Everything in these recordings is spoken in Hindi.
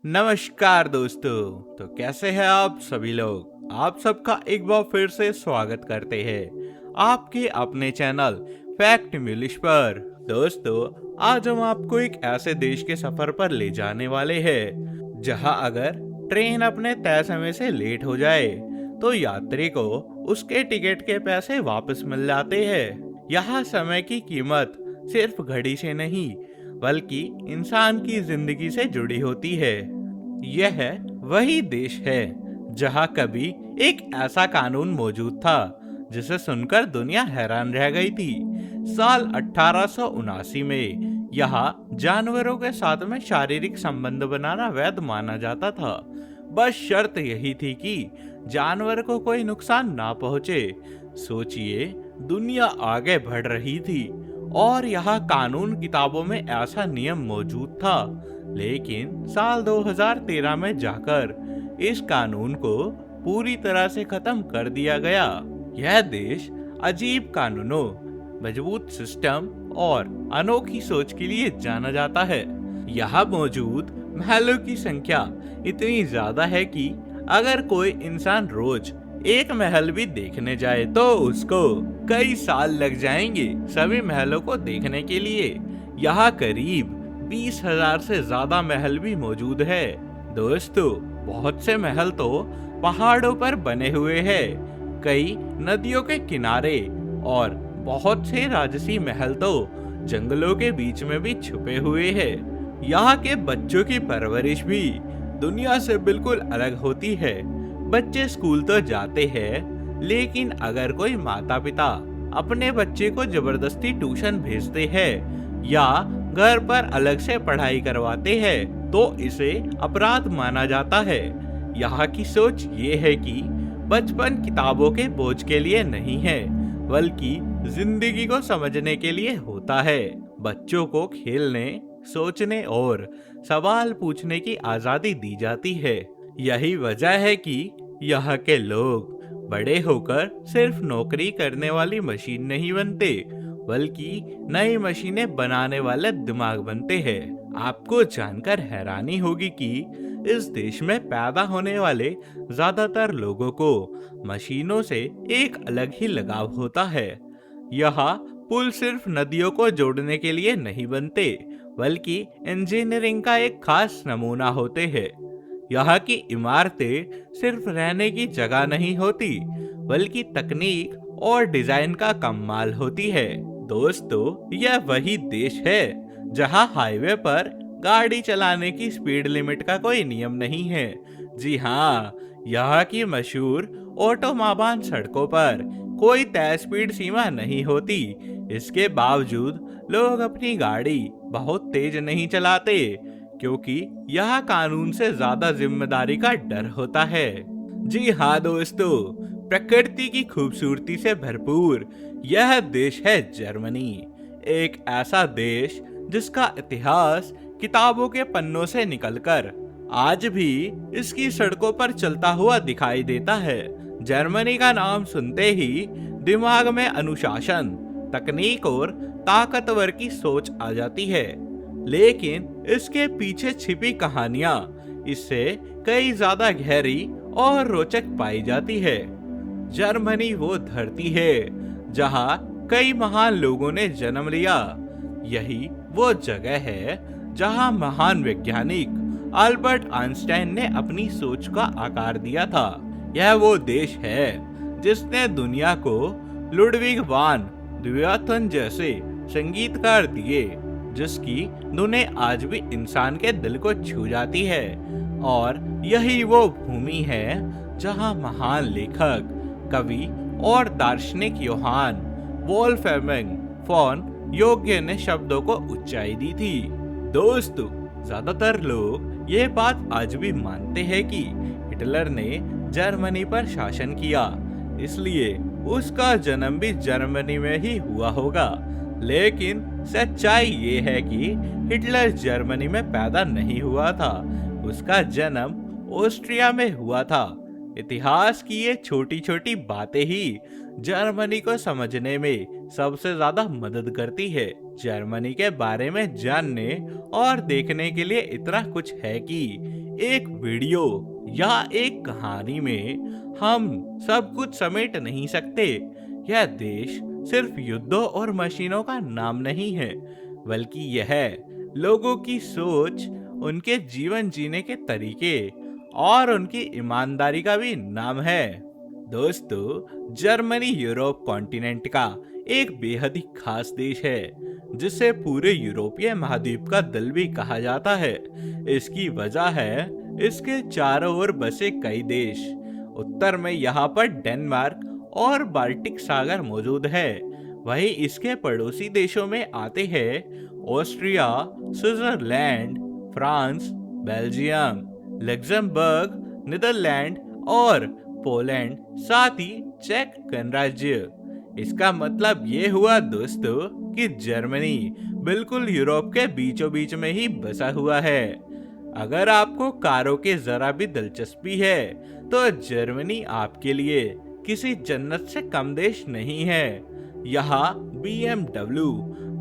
नमस्कार दोस्तों। तो कैसे हैं आप सभी लोग। आप सबका एक बार फिर से स्वागत करते हैं आपके अपने चैनल फैक्ट इंग्लिश पर। दोस्तों, आज हम आपको एक ऐसे देश के सफर पर ले जाने वाले हैं जहां अगर ट्रेन अपने तय समय से लेट हो जाए तो यात्री को उसके टिकट के पैसे वापस मिल जाते हैं। यहाँ समय की कीमत सिर्फ घड़ी से नहीं बल्कि इंसान की जिंदगी से जुड़ी होती है। यह वही देश है जहां कभी एक ऐसा कानून मौजूद था जिसे सुनकर दुनिया हैरान रह गई थी। साल 1879 में यहाँ जानवरों के साथ में शारीरिक संबंध बनाना वैध माना जाता था। बस शर्त यही थी कि जानवर को कोई नुकसान ना पहुंचे। सोचिए, दुनिया आगे बढ़ रही थी और यहाँ कानून किताबों में ऐसा नियम मौजूद था, लेकिन साल 2013 में जाकर इस कानून को पूरी तरह से खत्म कर दिया गया। यह देश अजीब कानूनों, मजबूत सिस्टम और अनोखी सोच के लिए जाना जाता है। यहाँ मौजूद महलों की संख्या इतनी ज्यादा है कि अगर कोई इंसान रोज एक महल भी देखने जाए तो उसको कई साल लग जाएंगे सभी महलों को देखने के लिए। यहाँ करीब 20,000 से ज्यादा महल भी मौजूद है। दोस्तों, बहुत से महल तो पहाड़ों पर बने हुए हैं, कई नदियों के किनारे और बहुत से राजसी महल तो जंगलों के बीच में भी छुपे हुए हैं। यहाँ के बच्चों की परवरिश भी दुनिया से बिल्कुल अलग होती है। बच्चे स्कूल तो जाते हैं, लेकिन अगर कोई माता पिता अपने बच्चे को जबरदस्ती ट्यूशन भेजते हैं या घर पर अलग से पढ़ाई करवाते हैं तो इसे अपराध माना जाता है। यहाँ की सोच ये है कि बचपन किताबों के बोझ के लिए नहीं है बल्कि जिंदगी को समझने के लिए होता है। बच्चों को खेलने, सोचने और सवाल पूछने की आजादी दी जाती है। यही वजह है कि यहाँ के लोग बड़े होकर सिर्फ नौकरी करने वाली मशीन नहीं बनते बल्कि नई मशीनें बनाने वाले दिमाग बनते हैं। आपको जानकर हैरानी होगी कि इस देश में पैदा होने वाले ज्यादातर लोगों को मशीनों से एक अलग ही लगाव होता है। यहाँ पुल सिर्फ नदियों को जोड़ने के लिए नहीं बनते बल्कि इंजीनियरिंग का एक खास नमूना होते हैं। यहाँ की इमारतें सिर्फ रहने की जगह नहीं होती बल्कि तकनीक और डिजाइन का कमाल होती है। दोस्तों, यह वही देश है जहाँ हाईवे पर गाड़ी चलाने की स्पीड लिमिट का कोई नियम नहीं है। जी हाँ, यहाँ की मशहूर ऑटोमाबान सड़कों पर कोई तय स्पीड सीमा नहीं होती। इसके बावजूद लोग अपनी गाड़ी बहुत तेज नहीं चलाते क्योंकि यह कानून से ज्यादा जिम्मेदारी का डर होता है। जी हाँ दोस्तों, प्रकृति की खूबसूरती से भरपूर यह देश है जर्मनी। एक ऐसा देश जिसका इतिहास किताबों के पन्नों से निकलकर आज भी इसकी सड़कों पर चलता हुआ दिखाई देता है। जर्मनी का नाम सुनते ही दिमाग में अनुशासन, तकनीक और ताकतवर की सोच आ जाती है, लेकिन इसके पीछे छिपी कहानियां इससे कई ज्यादा गहरी और रोचक पाई जाती है। जर्मनी वो धरती है जहां कई महान लोगों ने जन्म लिया। यही वो जगह है जहां महान वैज्ञानिक अल्बर्ट आइंस्टाइन ने अपनी सोच का आकार दिया था। यह वो देश है जिसने दुनिया को लुडविग वान बियोथन जैसे संगीतकार दिए, जिसकी धुनें आज भी इंसान के दिल को छू जाती है। और यही वो भूमि है जहां महान लेखक, कवि और दार्शनिक योहान वोल्फ्गैंग फोन योग्य ने शब्दों को ऊंचाई दी थी। दोस्तों, ज्यादातर लोग ये बात आज भी मानते हैं कि हिटलर ने जर्मनी पर शासन किया, इसलिए उसका जन्म भी जर्मनी में ही हुआ होगा। लेकिन सच्चाई ये है कि हिटलर जर्मनी में पैदा नहीं हुआ था, उसका जन्म ऑस्ट्रिया में हुआ था। इतिहास की ये छोटी छोटी बातें ही जर्मनी को समझने में सबसे ज्यादा मदद करती है। जर्मनी के बारे में जानने और देखने के लिए इतना कुछ है कि एक वीडियो या एक कहानी में हम सब कुछ समेट नहीं सकते। यह देश सिर्फ युद्धों और मशीनों का नाम नहीं है, बल्कि यह लोगों की सोच, उनके जीवन जीने के तरीके और उनकी ईमानदारी का भी नाम है। दोस्तों, जर्मनी यूरोप कॉन्टिनेंट का एक बेहद ही खास देश है, जिसे पूरे यूरोपीय महाद्वीप का दिल भी कहा जाता है। इसकी वजह है इसके चारों ओर बसे कई देश। उत्तर में यहाँ पर डेनमार्क और बाल्टिक सागर मौजूद है। वहीं इसके पड़ोसी देशों में आते हैं Austria, Switzerland, France, Belgium, Luxembourg, Netherland और पोलैंड, साथ ही चेक गणराज्य। इसका मतलब ये हुआ दोस्तों कि जर्मनी बिल्कुल यूरोप के बीचों बीच में ही बसा हुआ है। अगर आपको कारों के जरा भी दिलचस्पी है तो जर्मनी आपके लिए किसी जन्नत से कम देश नहीं है। यहाँ BMW,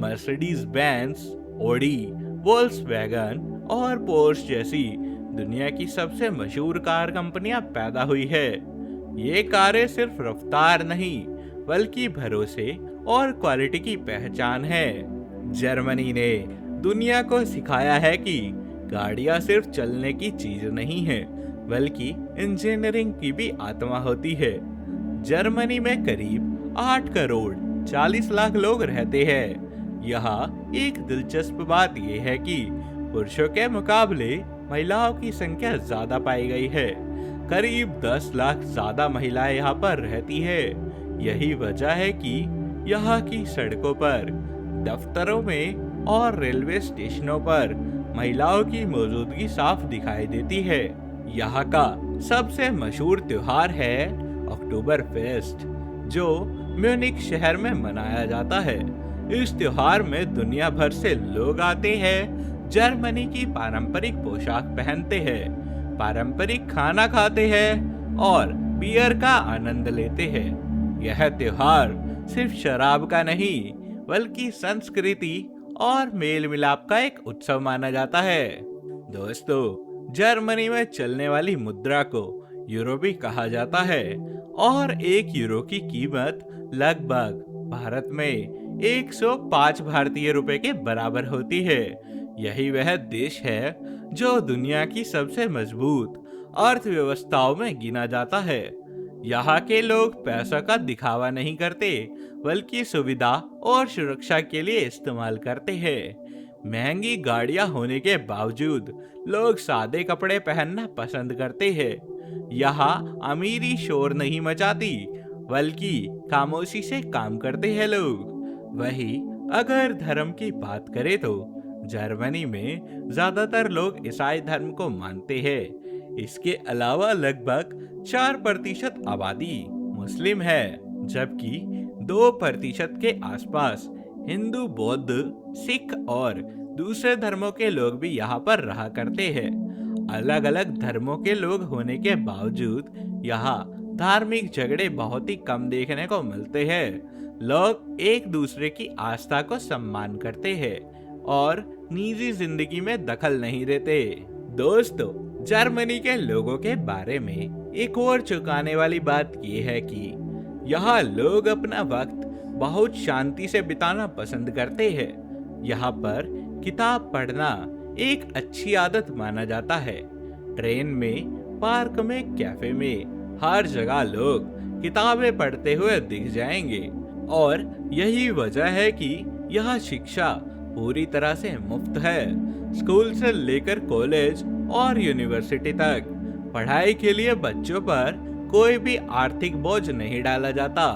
Mercedes Benz, Audi, Volkswagen और पोर्श जैसी दुनिया की सबसे मशहूर कार कंपनियां पैदा हुई है। ये कारें सिर्फ रफ्तार नहीं, बल्कि भरोसे और क्वालिटी की पहचान है। जर्मनी ने दुनिया को सिखाया है कि गाड़ियां सिर्फ चलने की चीज नहीं है, बल्कि इंजीनियरिंग की भी आत्मा होती है। जर्मनी में करीब 8 करोड़ 40 लाख लोग रहते हैं। यहाँ एक दिलचस्प बात यह है कि पुरुषों के मुकाबले महिलाओं की संख्या ज्यादा पाई गई है। करीब 10 लाख ज्यादा महिलाएं यहाँ पर रहती है। यही वजह है कि यहाँ की सड़कों पर, दफ्तरों में और रेलवे स्टेशनों पर महिलाओं की मौजूदगी साफ दिखाई देती है। यहाँ का सबसे मशहूर त्योहार है अक्टूबर फेस्ट, जो म्यूनिक शहर में मनाया जाता है। इस त्योहार में दुनिया भर से लोग आते हैं, जर्मनी की पारंपरिक पोशाक पहनते हैं, पारंपरिक खाना खाते हैं और बियर का आनंद लेते हैं। यह त्योहार सिर्फ शराब का नहीं, बल्कि संस्कृति और मेल मिलाप का एक उत्सव माना जाता है। दोस्तों, जर्मनी में चलने वाली मुद्रा को यूरो भी कहा जाता है और 1 यूरो की कीमत लगभग भारत में 105 भारतीय रुपए के बराबर होती है। यही वह देश है जो दुनिया की सबसे मजबूत अर्थव्यवस्थाओं में गिना जाता है। यहाँ के लोग पैसा का दिखावा नहीं करते, बल्कि सुविधा और सुरक्षा के लिए इस्तेमाल करते हैं। महंगी गाड़ियां होने के बावजूद लोग सादे कपड़े पहनना पसंद करते हैं। यहाँ अमीरी शोर नहीं मचाती, बल्कि खामोशी से काम करते हैं लोग। वही अगर धर्म की बात करें तो जर्मनी में ज्यादातर लोग ईसाई धर्म को मानते हैं। इसके अलावा लगभग 4% आबादी मुस्लिम है, जबकि 2% के आसपास हिंदू, बौद्ध, सिख और दूसरे धर्मों के लोग भी यहाँ पर रहा करते हैं। अलग अलग धर्मों के लोग होने के बावजूद यहाँ धार्मिक झगड़े बहुत ही कम देखने को मिलते हैं। लोग एक दूसरे की आस्था को सम्मान करते हैं और निजी जिंदगी में दखल नहीं देते। दोस्तों, जर्मनी के लोगों के बारे में एक और चौंकाने वाली बात यह है कि यहाँ लोग अपना वक्त बहुत शांति से बिताना पसंद करते हैं। यहाँ पर किताब पढ़ना एक अच्छी आदत माना जाता है। ट्रेन में, पार्क में, कैफे में, हर जगह लोग किताबें पढ़ते हुए दिख जाएंगे और यही वजह है कि यह शिक्षा पूरी तरह से मुफ्त है। स्कूल से लेकर कॉलेज और यूनिवर्सिटी तक पढ़ाई के लिए बच्चों पर कोई भी आर्थिक बोझ नहीं डाला जाता।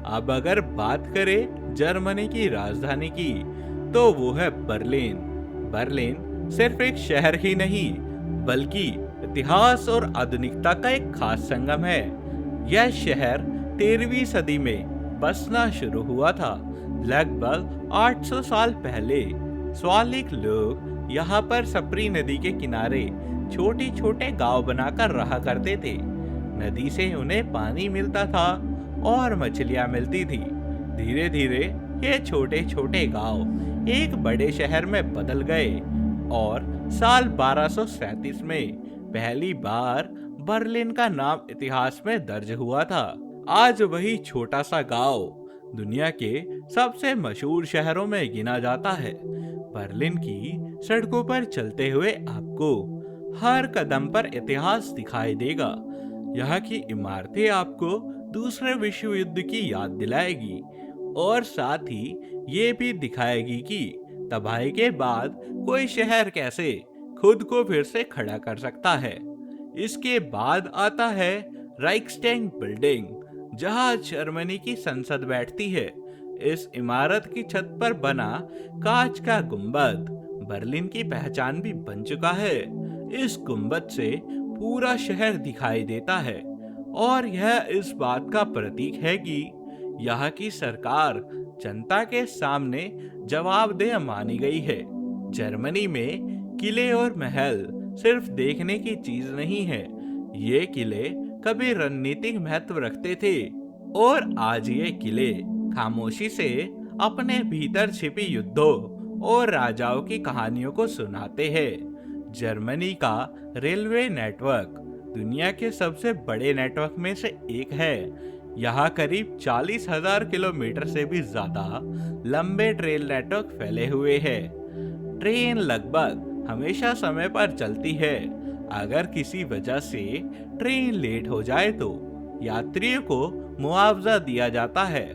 अब अगर बात करें जर्मनी की राजधानी की, तो वो है बर्लिन। बर्लिन सिर्फ एक शहर ही नहीं, बल्कि इतिहास और आधुनिकता का एक खास संगम है। यह शहर 13वीं सदी में बसना शुरू हुआ था। लगभग 800 साल पहले स्वालिक लोग यहाँ पर सप्री नदी के किनारे छोटे छोटे गांव बनाकर रहा करते थे। नदी से उन्हें पानी मिलता था और मछलियां मिलती थी। धीरे धीरे ये छोटे छोटे गांव एक बड़े शहर में बदल गए और साल 1237 में पहली बार बर्लिन का नाम इतिहास में दर्ज हुआ था। आज वही छोटा सा गांव दुनिया के सबसे मशहूर शहरों में गिना जाता है। बर्लिन की सड़कों पर चलते हुए आपको हर कदम पर इतिहास दिखाई देगा। यहाँ की इमारतें आपको दूसरे विश्व युद्ध की याद दिलाएगी और साथ ही ये भी दिखाएगी कि तबाही के बाद कोई शहर कैसे खुद को फिर से खड़ा कर सकता है। इसके बाद आता है राइक्सटैग बिल्डिंग, जहां जर्मनी की संसद बैठती है। इस इमारत की छत पर बना कांच का गुंबद बर्लिन की पहचान भी बन चुका है। इस गुंबद से पूरा शहर दिखाई देता है और यह इस बात का प्रतीक है कि यहाँ की सरकार जनता के सामने जवाबदेह मानी गई है। जर्मनी में किले और महल सिर्फ देखने की चीज नहीं है, ये किले कभी रणनीतिक महत्व रखते थे और आज ये किले खामोशी से अपने भीतर छिपी युद्धों और राजाओं की कहानियों को सुनाते हैं। जर्मनी का रेलवे नेटवर्क दुनिया के सबसे बड़े नेटवर्क में से एक है। यहाँ करीब 40,000 किलोमीटर से भी ज्यादा लंबे ट्रेन नेटवर्क फैले हुए हैं। ट्रेन लगभग हमेशा समय पर चलती है। अगर किसी वजह से ट्रेन लेट हो जाए तो यात्रियों को मुआवजा दिया जाता है।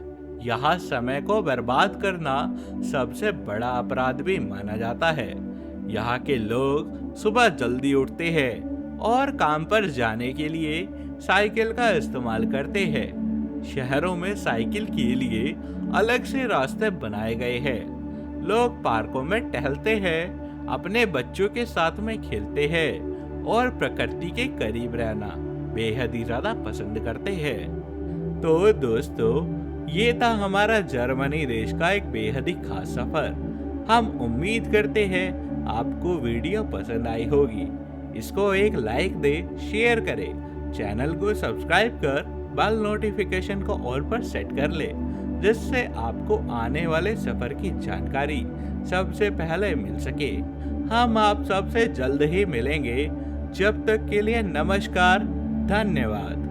यहाँ समय को बर्बाद करना सबसे बड़ा अपराध भी माना जाता है। यहाँ के लोग सुबह जल्दी उठते हैं और काम पर जाने के लिए साइकिल का इस्तेमाल करते हैं। शहरों में साइकिल के लिए अलग से रास्ते बनाए गए हैं। लोग पार्कों में टहलते हैं, अपने बच्चों के साथ में खेलते हैं और प्रकृति के करीब रहना बेहद ही ज्यादा पसंद करते हैं। तो दोस्तों, ये था हमारा जर्मनी देश का एक बेहद ही खास सफर। हम उम्मीद करते हैं आपको वीडियो पसंद आई होगी। इसको एक लाइक दे, शेयर करें, चैनल को सब्सक्राइब कर बेल नोटिफिकेशन को ऑल पर सेट कर ले, जिससे आपको आने वाले सफर की जानकारी सबसे पहले मिल सके। हम आप सबसे जल्द ही मिलेंगे। जब तक के लिए नमस्कार, धन्यवाद।